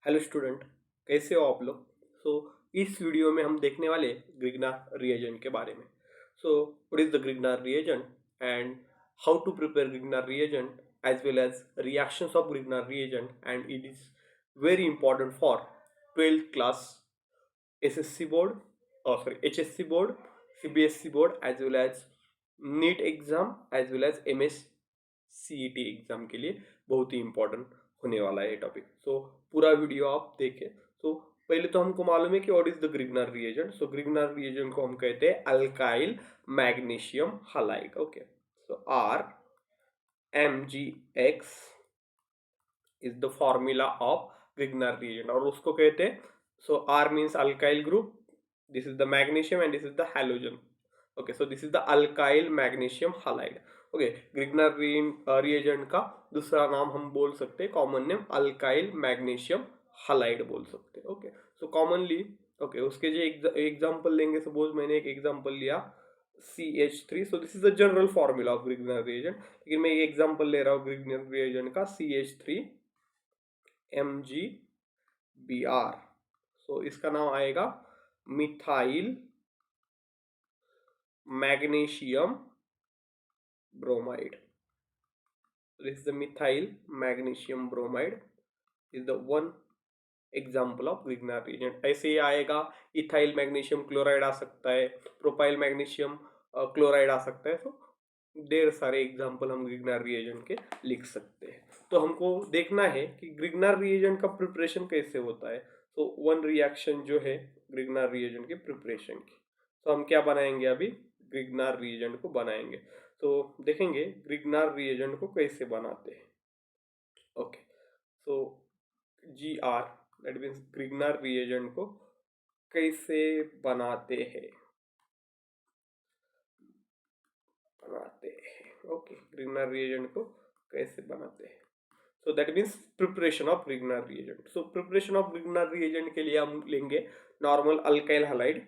Hello student, कैसे हो आप लोग। इस वीडियो में हम देखने वाले ग्रिग्नार रिएजेंट के बारे में। What is the Grignard reagent and how to prepare Grignard reagent as well as reactions of Grignard reagent, and it is very important for 12th class SSC board, sorry HSC board, CBSE board as well as NEET exam as well as MS CET exam के लिए बहुत ही important होने वाला है ये topic. पूरा video आप देखें। पहले तो हमको मालूम है कि what is the Grignard reagent. Grignard reagent को हम कहते हैं alkyl magnesium halide. Okay, so R M G X is the formula of Grignard reagent, और उसको कहते हैं, so R means alkyl group, this is the magnesium and this is the halogen. Okay, so this is the alkyl magnesium halide. Okay, Grignard reagent का दूसरा नाम हम बोल सकते हैं, common name alkyl magnesium halide बोल सकते हैं। ओके, सो कॉमनली ओके उसके जो एग्जाम्पल लेंगे, सपोज मैंने एक एग्जाम्पल लिया CH3, so this is the general formula of Grignard reagent, लेकिन मैं ये एग्जाम्पल ले रहा हूँ ग्रिग्नार रिएजेंट का CH3 MgBr। सो इसका नाम आएगा methyl magnesium bromide. This is the methyl magnesium bromide is the one example of Grignard reagent. ऐसे ही आएगा इथाइल मैग्नीशियम क्लोराइड आ सकता है, प्रोपाइल मैग्नीशियम क्लोराइड आ सकता है। ढेर सारे एग्जाम्पल हम ग्रिग्नार रिएजेंट के लिख सकते हैं। तो हमको देखना है कि ग्रिग्नार रिएजेंट का प्रिपरेशन कैसे होता है। वन रिएक्शन जो है ग्रिग्नार रिएजेंट के प्रिपरेशन की, तो हम क्या बनाएंगे, अभी ग्रिग्नार रिएजेंट को बनाएंगे। तो देखेंगे ग्रिग्नार रिएजेंट को कैसे बनाते हैं। Okay, so GR that means Grignard reagent को कैसे बनाते हैं। ओके, ग्रिग्नार रिएजेंट को कैसे बनाते हैं, so that means preparation of Grignard reagent. So preparation of Grignard reagent के लिए हम लेंगे normal alkyl halide.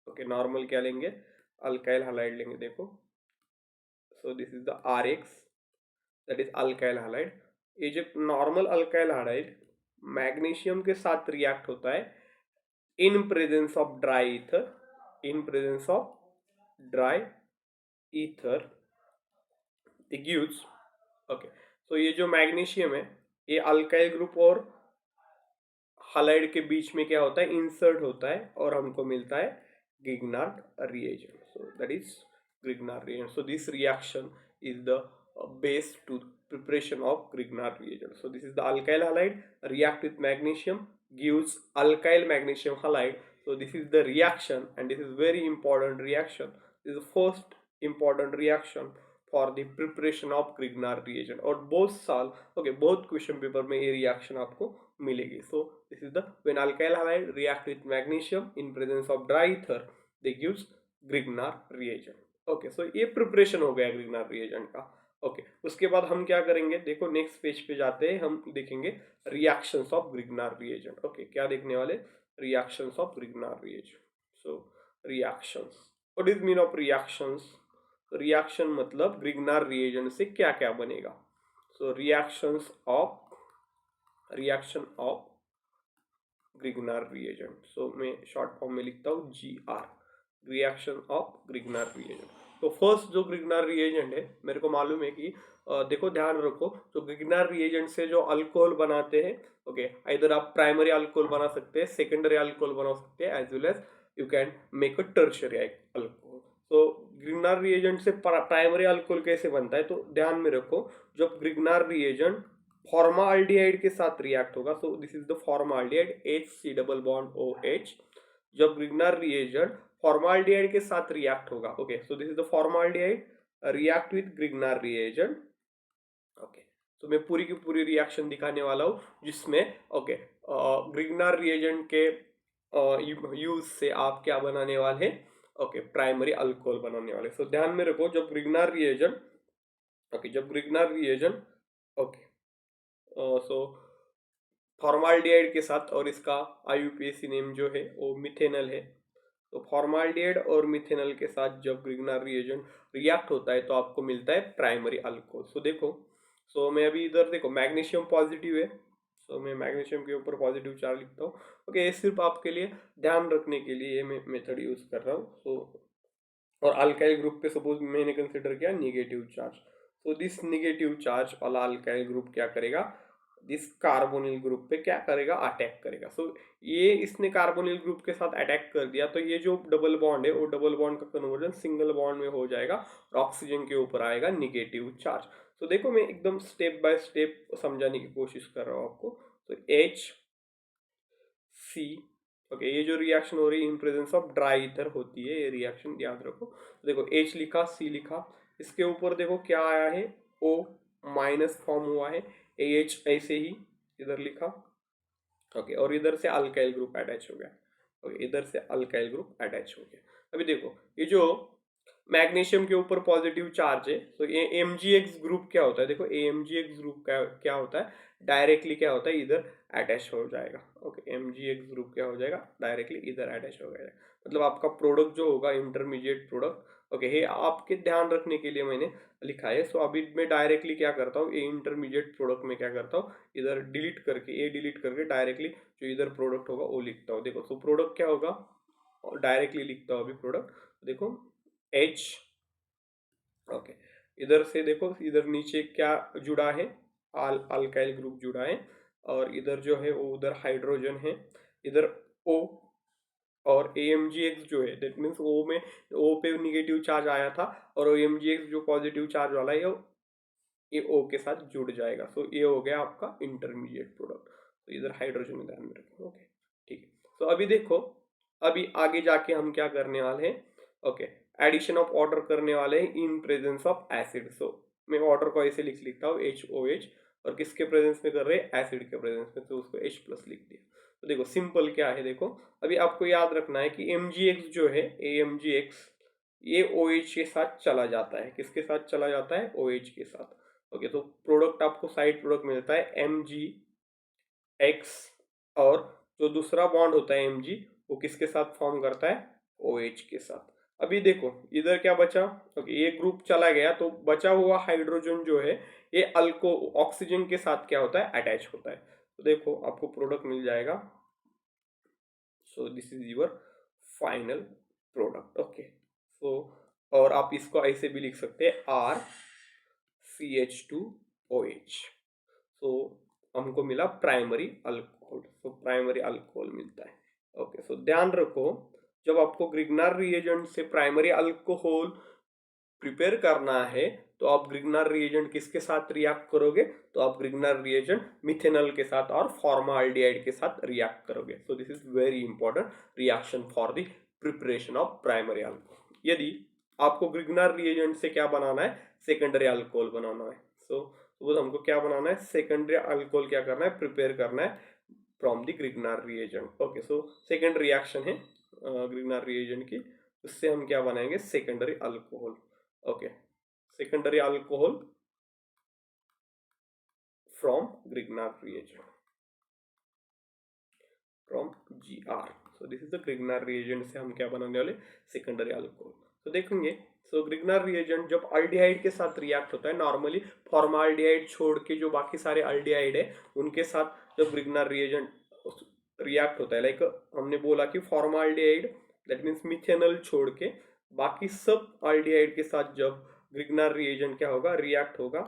Okay, normal क्या लेंगे, अल्काइल हालाइड लेंगे। देखो, so this is the RX, that is alkyl halide. ये जो नॉर्मल अल्काइल हालाइड मैग्नीशियम के साथ रिएक्ट होता है in presence of dry ether, in presence of dry ether it gives। Okay, so ये जो मैग्नीशियम है ये अल्काइल ग्रुप और हालाइड के बीच में क्या होता है, इंसर्ट होता है, और हमको मिलता है Grignard reagent. So that is Grignard reagent. So this reaction is the base to preparation of Grignard reagent. So this is the alkyl halide react with magnesium gives alkyl magnesium halide. So this is the reaction, and this is very important reaction. This is the first important reaction for the preparation of Grignard reagent, और बहुत साल बहुत question paper में ये reaction आपको मिलेगी। So this is the when alkyl halide react with magnesium in presence of dry ether they gives Grignard reagent। Okay, so ये preparation हो गया ग्रिग्नार रिएजेंट का। ओके, उसके बाद हम क्या करेंगे, देखो नेक्स्ट पेज पे जाते हैं, हम देखेंगे reactions of Grignard reagent. Okay, क्या देखने वाले, reactions of Grignard reagent. So reactions, what is mean of reactions. Reaction मतलब ग्रिग्नार रिएजेंट से क्या क्या बनेगा। So reaction of Grignard reagent, so मैं शॉर्ट फॉर्म में लिखता हूँ GR, reaction of Grignard reagent. तो फर्स्ट जो ग्रिग्नार रिएजेंट है, मेरे को मालूम है कि देखो ध्यान रखो, तो ग्रिग्नार रिएजेंट से जो अल्कोहल बनाते हैं, ओके, इधर आप प्राइमरी अल्कोहल बना सकते हैं, सेकेंडरी अल्कोहल बना सकते हैं, as well as you can make a tertiary alcohol. तो ग्रिग्नार रिएजेंट से प्राइमरी अल्कोहल कैसे बनता है, तो ध्यान में रखो, जब ग्रिग्नार रिएजेंट फॉर्माल्डिहाइड के साथ रिएक्ट होगा, so this is the formaldehyde HC double bond OH। जब ग्रिग्नार रिएजेंट फॉर्माल्डिहाइड के साथ रिएक्ट होगा, okay, so this is the formaldehyde react with Grignard reagent. Okay, तो मैं पूरी की पूरी रिएक्शन दिखाने वाला हूँ, जिसमें ओके ग्रिग्नार रिएजेंट के यूज से आप क्या बनाने वाले हैं, ओके, प्राइमरी अल्कोहल बनाने वाले। सो ध्यान में रखो, जब ग्रिग्नार रिएजेंट ओके सो फॉर्माल्डिहाइड के साथ, और इसका IUPAC नेम जो है वो मिथेनल है। तो फॉर्माल्डिहाइड और मिथेनल के साथ जब ग्रिग्नार रिएजेंट रिएक्ट होता है तो आपको मिलता है प्राइमरी अल्कोहल। सो देखो, सो मैं अभी इधर देखो मैग्नीशियम पॉजिटिव है, सो मैं मैग्नीशियम के ऊपर पॉजिटिव चार्ज लिखता हूँ। ओके, ये सिर्फ आपके लिए ध्यान रखने के लिए ये मैं मेथड यूज कर रहा हूँ। सो और अल्काइल ग्रुप पे सपोज मैंने कंसिडर किया negative charge, so this negative charge वाला अल्काइल ग्रुप क्या करेगा, दिस कार्बोनिल ग्रुप पे क्या करेगा, अटैक करेगा। सो ये इसने कार्बोनिल ग्रुप के साथ अटैक कर दिया तो ये जो डबल बॉन्ड है वो डबल बॉन्ड का कन्वर्जन सिंगल बॉन्ड में हो जाएगा और ऑक्सीजन के ऊपर आएगा निगेटिव चार्ज। तो देखो मैं एकदम स्टेप बाय स्टेप समझाने की कोशिश कर रहा हूँ आपको। तो एच सी, ओके, ये जो रिएक्शन हो रही है in presence of dry ether होती है, ये रिएक्शन याद रखो। देखो एच लिखा, सी लिखा, इसके ऊपर देखो क्या आया है, ओ माइनस फॉर्म हुआ है, ए एच ऐसे ही इधर लिखा, ओके, और इधर से अल्काइल ग्रुप अटैच हो गया। ओके, इधर से अल्काइल ग्रुप अटैच हो गया। अभी देखो ये जो मैग्नीशियम के ऊपर पॉजिटिव चार्ज है, तो ये एमजीएक्स ग्रुप क्या होता है, देखो एमजीएक्स ग्रुप का क्या होता है, डायरेक्टली क्या होता है, इधर अटैच हो जाएगा। ओके, एमजीएक्स ग्रुप क्या हो जाएगा, डायरेक्टली इधर अटैच हो जाएगा। मतलब आपका प्रोडक्ट जो होगा इंटरमीडिएट प्रोडक्ट, ओके, ये आपके ध्यान रखने के लिए मैंने लिखा है। सो अभी मैं डायरेक्टली क्या करता हूँ, ये इंटरमीडिएट प्रोडक्ट में क्या करता हूँ, इधर डिलीट करके, ए डिलीट करके डायरेक्टली जो इधर प्रोडक्ट होगा वो लिखता हूँ। देखो सो प्रोडक्ट क्या होगा, डायरेक्टली लिखता हूँ अभी प्रोडक्ट। देखो एच, ओके, इधर से देखो इधर नीचे क्या जुड़ा है, अल्काइल ग्रुप जुड़ा है, और इधर जो है वो उधर हाइड्रोजन है, इधर ओ, और AMGX जो है दैट मीन्स ओ में, ओ पे निगेटिव चार्ज आया था और AMGX जो पॉजिटिव चार्ज वाला है ये ओ के साथ जुड़ जाएगा। सो ये हो गया आपका इंटरमीडिएट प्रोडक्ट। तो इधर हाइड्रोजन में ध्यान में रखें। ओके, ठीक है। तो अभी देखो, अभी आगे जाके हम क्या करने वाले हैं, ओके, एडिशन ऑफ वाटर करने वाले हैं इन प्रेजेंस ऑफ एसिड। सो मैं वाटर को ऐसे लिखता हूँ HOH, और किसके प्रेजेंस में कर रहे हैं, एसिड के प्रेजेंस में, तो उसको H प्लस लिख दिया। तो देखो सिंपल क्या है, देखो अभी आपको याद रखना है कि MgX जो है, AMgX, ये OH के साथ चला जाता है, किसके साथ चला जाता है, OH के साथ। ओके, तो प्रोडक्ट आपको साइड प्रोडक्ट मिलता है MgX, और जो दूसरा बॉन्ड होता है Mg, वो किसके साथ फॉर्म करता है, OH के साथ। अभी देखो इधर क्या बचा, ओके, ये ग्रुप चला गया तो बचा हुआ हाइड्रोजन जो है ये अल्को ऑक्सीजन के साथ क्या होता है, अटैच होता है। तो देखो आपको प्रोडक्ट मिल जाएगा। So this is your final product. Okay, so और आप इसको ऐसे भी लिख सकते हैं RCH2OH। सो हमको मिला primary alcohol, so primary alcohol मिलता है। ओके, सो ध्यान रखो जब आपको ग्रिग्नार रिएजेंट से प्राइमरी अल्कोहल प्रिपेयर करना है तो आप ग्रिग्नार रिएजेंट किसके साथ रिएक्ट करोगे, तो आप ग्रिग्नार रिएजेंट मिथेनॉल के साथ और फॉर्माल्डिहाइड के साथ रिएक्ट करोगे। सो this is very important reaction for the preparation of primary alcohol. यदि आपको ग्रिग्नार रिएजेंट से क्या बनाना है, सेकेंडरी अल्कोहल बनाना है। सो हमको क्या बनाना है, सेकेंडरी अल्कोहल क्या करना है, प्रिपेयर करना है from the Grignard reagent. Okay, so second reaction है ग्रिग्नार रिएजेंट की, उससे हम क्या बनाएंगे, secondary alcohol. Okay, secondary alcohol from Grignard reagent, from GR. So this is the Grignard reagent से हम क्या बनाने वाले, secondary alcohol। तो देखेंगे, सो ग्रिग्नार रिएजेंट जब अल्डिहाइड के साथ रिएक्ट होता है, नॉर्मली फॉर्माल्डिहाइड छोड़ के जो बाकी सारे अल्डिहाइड है उनके साथ जब ग्रिग्नार रिएजेंट रिएक्ट होता है, लाइक हमने बोला कि फॉर्माल्डिहाइड दैट मीन्स मिथेनॉल छोड़ के बाकी सब अल्डिहाइड के साथ जब ग्रिग्नार रिएजेंट क्या होगा, रिएक्ट होगा,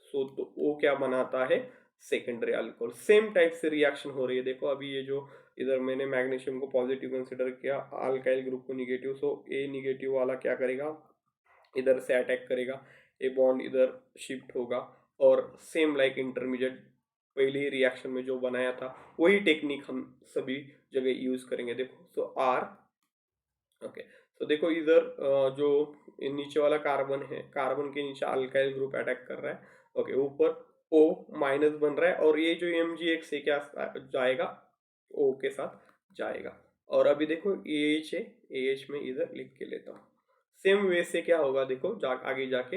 सो तो वो क्या बनाता है, सेकेंडरी अल्कोहल। सेम टाइप से रिएक्शन हो रही है। देखो अभी ये जो इधर मैंने मैग्नीशियम को पॉजिटिव कंसिडर किया, अल्काइल ग्रुप को निगेटिव, सो ए निगेटिव वाला क्या करेगा, इधर से अटैक करेगा, ए बॉन्ड इधर शिफ्ट होगा, और सेम लाइक इंटरमीडिएट पहले ही रिएक्शन में जो बनाया था वही टेक्निक हम सभी जगह यूज करेंगे। देखो सो आर, ओके, तो देखो इधर जो नीचे वाला कार्बन है, कार्बन के नीचे अल्काइल ग्रुप अटैक कर रहा है। ओके, ऊपर O माइनस बन रहा है, और ये जो MgX है क्या जाएगा, O के साथ जाएगा। और अभी देखो AH है, AH में इधर लिख के लेता हूँ। सेम वे से क्या होगा, देखो आगे जाके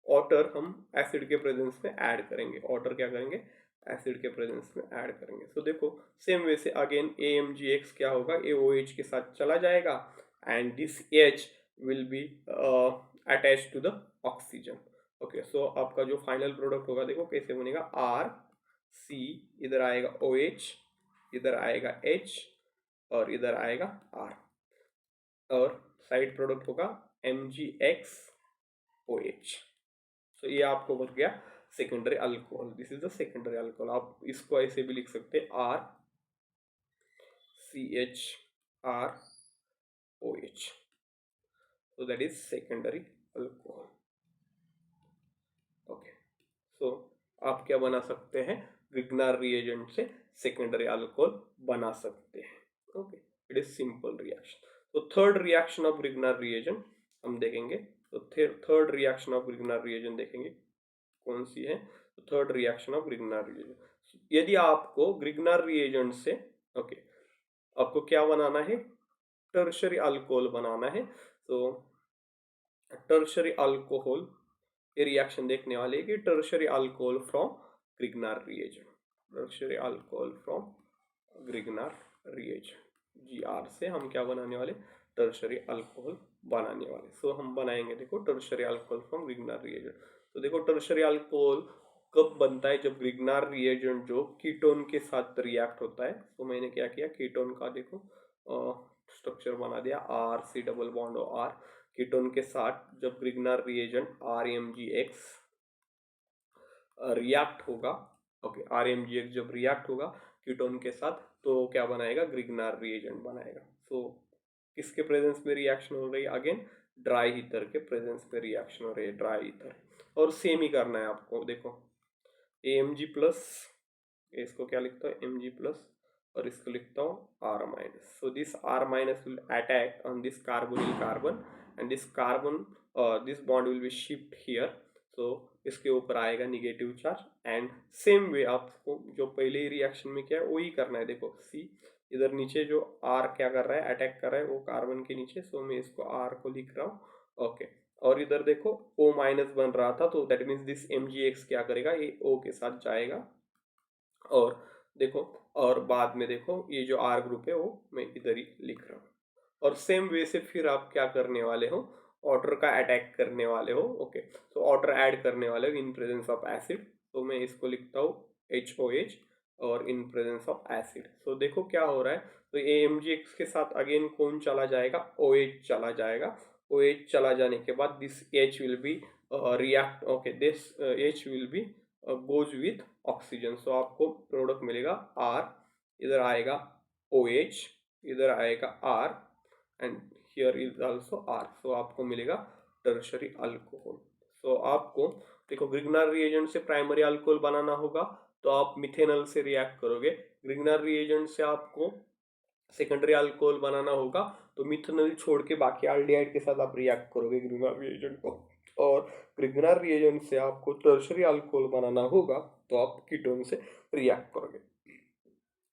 वाटर हम एसिड के प्रेजेंस में ऐड करेंगे, वाटर क्या करेंगे, एसिड के प्रेजेंस में ऐड करेंगे। सो देखो सेम वे से अगेन AMgX क्या होगा, AOH के साथ चला जाएगा, and this H will be attach to the oxygen. Okay, so आपका जो फाइनल प्रोडक्ट होगा देखो कैसे बनेगा, C, इधर आएगा OH, इधर आएगा H और इधर आएगा R, और साइड प्रोडक्ट होगा MgX OH। तो ये आपको बन गया secondary alcohol. This is the secondary alcohol. आप इसको ऐसे भी लिख सकते हैं RCHROH, so that is secondary alcohol। Okay, so आप क्या बना सकते हैं, ग्रिग्नार रिएजेंट से सेकेंडरी अल्कोहल बना सकते हैं। Okay, it is simple reaction. तो third reaction of Grignard reagent हम देखेंगे। तो third reaction of Grignard reagent देखेंगे कौन सी है। तो third reaction of Grignard reagent, यदि आपको ग्रिग्नार रिएजेंट से ओके आपको क्या बनाना है, टर्शरी अल्कोहल बनाना है। तो टर्शरी अल्कोहल, ये रिएक्शन देखने वाले कि tertiary alcohol from Grignard reagent, tertiary alcohol from Grignard reagent, GR से हम क्या बनाने वाले, टर्शरी अल्कोहल बनाने वाले। सो हम बनाएंगे, देखो tertiary alcohol from Grignard reagent. तो देखो टर्शरी अल्कोहल कब बनता है, जब ग्रिग्नार रिएजेंट जो कीटोन के साथ रिएक्ट होता है। तो मैंने क्या किया, कीटोन का देखो स्ट्रक्चर बना दिया, RC double bond R, ketone के साथ जब ग्रिग्नार रिएजेंट RMgX रिएक्ट होगा, ओके RMgX जब रिएक्ट होगा कीटोन के साथ, तो क्या बनाएगा, ग्रिग्नार रिएजेंट बनाएगा। सो किसके प्रेजेंस में रिएक्शन हो रही है, अगेन ड्राई ईथर के प्रेजेंस में रिएक्शन हो रही है, ड्राई ईथर। और सेम ही करना है आपको, देखो Mg प्लस, इसको क्या लिखता हूँ Mg प्लस, और इसको लिखता हूँ R minus. So this R minus will attack on this carbonyl carbon and this carbon, this bond will be shift here. So इसके ऊपर आएगा negative charge, and same way आपको जो पहले ही रिएक्शन में किया है वही करना है। देखो C, इधर नीचे जो R क्या कर रहा है, अटैक कर रहा है वो कार्बन के नीचे। सो मैं इसको R को लिख रहा हूँ, ओके। और इधर देखो O माइनस बन रहा था, तो दैट मीन्स दिस MgX क्या करेगा, ये O के साथ जाएगा। और देखो, और बाद में देखो ये जो R ग्रुप है वो मैं इधर ही लिख रहा हूँ। और सेम वे से फिर आप क्या करने वाले हो, वाटर का अटैक करने वाले हो, ओके। तो वाटर ऐड करने वाले हो इन प्रेजेंस ऑफ एसिड। तो मैं इसको लिखता हूँ HOH, और इन प्रेजेंस ऑफ एसिड। तो देखो क्या हो रहा है, तो AMgX के साथ अगेन कौन चला जाएगा, OH चला जाएगा। OH चला जाने के बाद this H will be react, okay, this H will be goes with oxygen. So आपको प्रोडक्ट मिलेगा R, इधर आएगा OH, इधर आएगा R, and here is also R। सो आपको मिलेगा टर्शरी अल्कोहल। सो आपको देखो ग्रिग्नार रिएजेंट से प्राइमरी अल्कोहल बनाना होगा, तो आप मिथेनॉल से रिएक्ट करोगे। ग्रिग्नार रिएजेंट से आपको सेकेंडरी अल्कोहल बनाना होगा, तो मिथेनॉल छोड़ के बाकी एल्डिहाइड के साथ आप रिएक्ट करोगे ग्रिग्नार रिएजेंट को। और ग्रिग्नार रिएजेंट से आपको टर्शरी अल्कोहल बनाना होगा, तो आप कीटोन से रिएक्ट करोगे।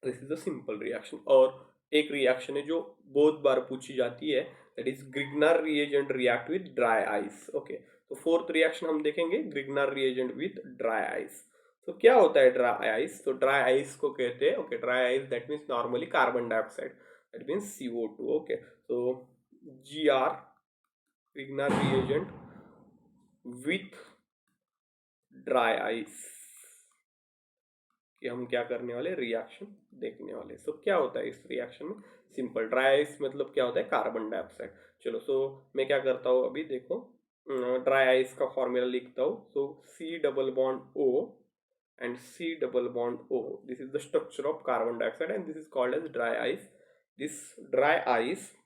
This is a simple reaction. और एक रिएक्शन है जो बहुत बार पूछी जाती है, that is Grignard reagent react with dry ice. Okay, तो फोर्थ रिएक्शन हम देखेंगे, Grignard reagent with dry ice. तो क्या होता है ड्राई आइस, तो ड्राई आइस को कहते हैं, okay, dry ice that means normally carbon dioxide, that means CO2। Okay, तो GR, Grignard reagent with dry ice, कि हम क्या करने वाले, रिएक्शन देखने वाले। सो क्या होता है इस रिएक्शन में, सिंपल ड्राई आइस मतलब क्या होता है, कार्बन डाइऑक्साइड। चलो, सो मैं क्या करता हूँ अभी, देखो ड्राई आइस का फॉर्मूला लिखता हूँ। सो C double bond O and C double bond O, this is the structure of carbon dioxide and this is called as dry ice। this dry ice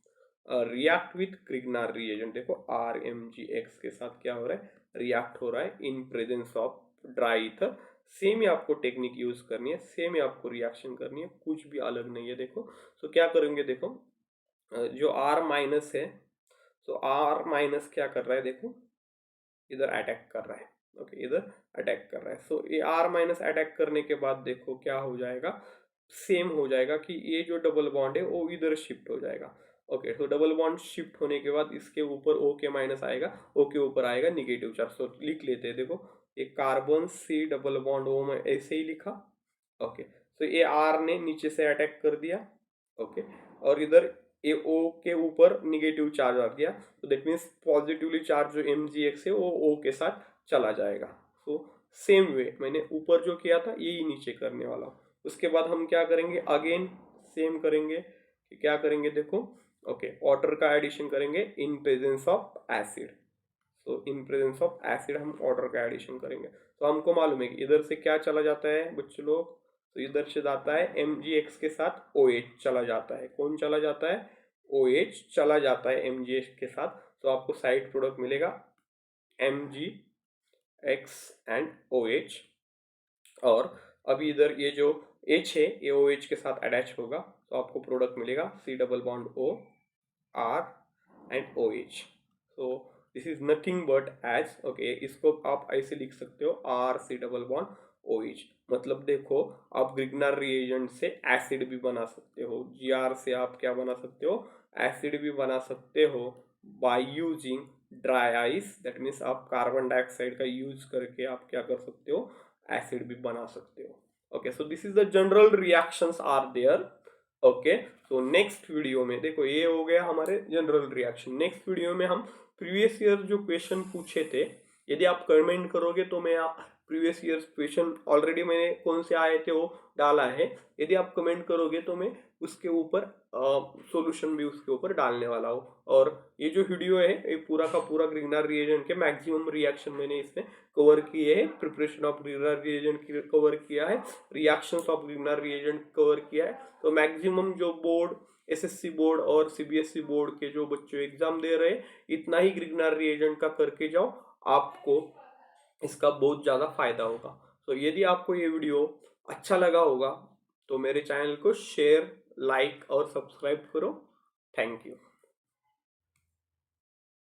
react with Grignard reagent। देखो RMgX के साथ क्या हो रहा है, react हो रहा है in presence of dry ether. Same ही आपको टेक्निक यूज करनी है, सेम ही आपको रिएक्शन करनी है, कुछ भी अलग नहीं है। देखो, तो क्या करेंगे, देखो जो R माइनस है, तो R माइनस क्या कर रहा है, देखो इधर अटैक कर रहा है, ओके, इधर अटैक कर रहा है। सो ये R माइनस अटैक करने के बाद देखो क्या हो जाएगा, सेम हो जाएगा कि ये जो डबल बॉन्ड है वो इधर शिफ्ट हो जाएगा। ओके, तो डबल बॉन्ड शिफ्ट होने के बाद इसके ऊपर O के माइनस आएगा, O के ऊपर आएगा निगेटिव चार्ज। तो लिख लेते हैं, देखो ये carbon C double bond O में ऐसे ही लिखा, ओके। तो ये R ने नीचे से अटैक कर दिया, ओके, और इधर ए O के ऊपर निगेटिव चार्ज आ गया, तो दैट मीन्स पॉजिटिवली चार्ज जो MgX है वो O के साथ चला जाएगा। तो सेम वे मैंने ऊपर जो किया था यही नीचे करने वाला हूँ। उसके बाद हम क्या करेंगे, अगेन सेम करेंगे कि क्या करेंगे, देखो ओके, वाटर का एडिशन करेंगे इन प्रेजेंस ऑफ एसिड। तो इन प्रेजेंस ऑफ एसिड हम वाटर का एडिशन करेंगे। तो हमको मालूम है कि इधर से क्या चला जाता है बच्चों लोग, तो इधर से जाता है MgX के साथ OH चला जाता है। कौन चला जाता है, OH चला जाता है MgX के साथ। तो आपको साइड प्रोडक्ट मिलेगा MgX एंड OH। और अभी इधर ये जो H है ये OH के साथ अटैच होगा, तो आपको प्रोडक्ट मिलेगा C double bond O R and OH। तो this is nothing but as, okay, इसको आप ऐसे लिख सकते हो RC डबल बॉन्ड OH। मतलब देखो, आप ग्रिग्नार रिएजेंट से एसिड भी बना सकते हो, Gr से आप क्या बना सकते हो, एसिड भी बना सकते हो by using dry ice. That means आप कार्बन डाइऑक्साइड का यूज करके आप क्या कर सकते हो, एसिड भी बना सकते हो। Okay, so this is the general reactions are there. Okay, तो नेक्स्ट वीडियो में देखो, ये हो गया हमारे जनरल रिएक्शन। नेक्स्ट वीडियो में हम प्रीवियस ईयर जो क्वेश्चन पूछे थे, यदि आप कमेंट करोगे तो मैं प्रीवियस ईयर क्वेश्चन ऑलरेडी मैंने कौन से आए थे वो डाला है। यदि आप कमेंट करोगे तो मैं उसके ऊपर सॉल्यूशन भी उसके ऊपर डालने वाला हूँ। और ये जो वीडियो है ये पूरा का पूरा ग्रिग्नार रिएजेंट के मैक्सिमम रिएक्शन मैंने इसमें कवर किए हैं। Preparation of Grignard reagent cover किया है, reactions of Grignard reagent cover किया है। तो मैक्सिमम जो बोर्ड, SSC बोर्ड और CBSE बोर्ड के जो बच्चे एग्जाम दे रहे हैं, इतना ही ग्रिग्नार रिएजेंट का करके जाओ, आपको इसका बहुत ज़्यादा फायदा होगा। तो यदि आपको ये वीडियो अच्छा लगा होगा तो मेरे चैनल को शेयर, लाइक और सब्सक्राइब करो। Thank you.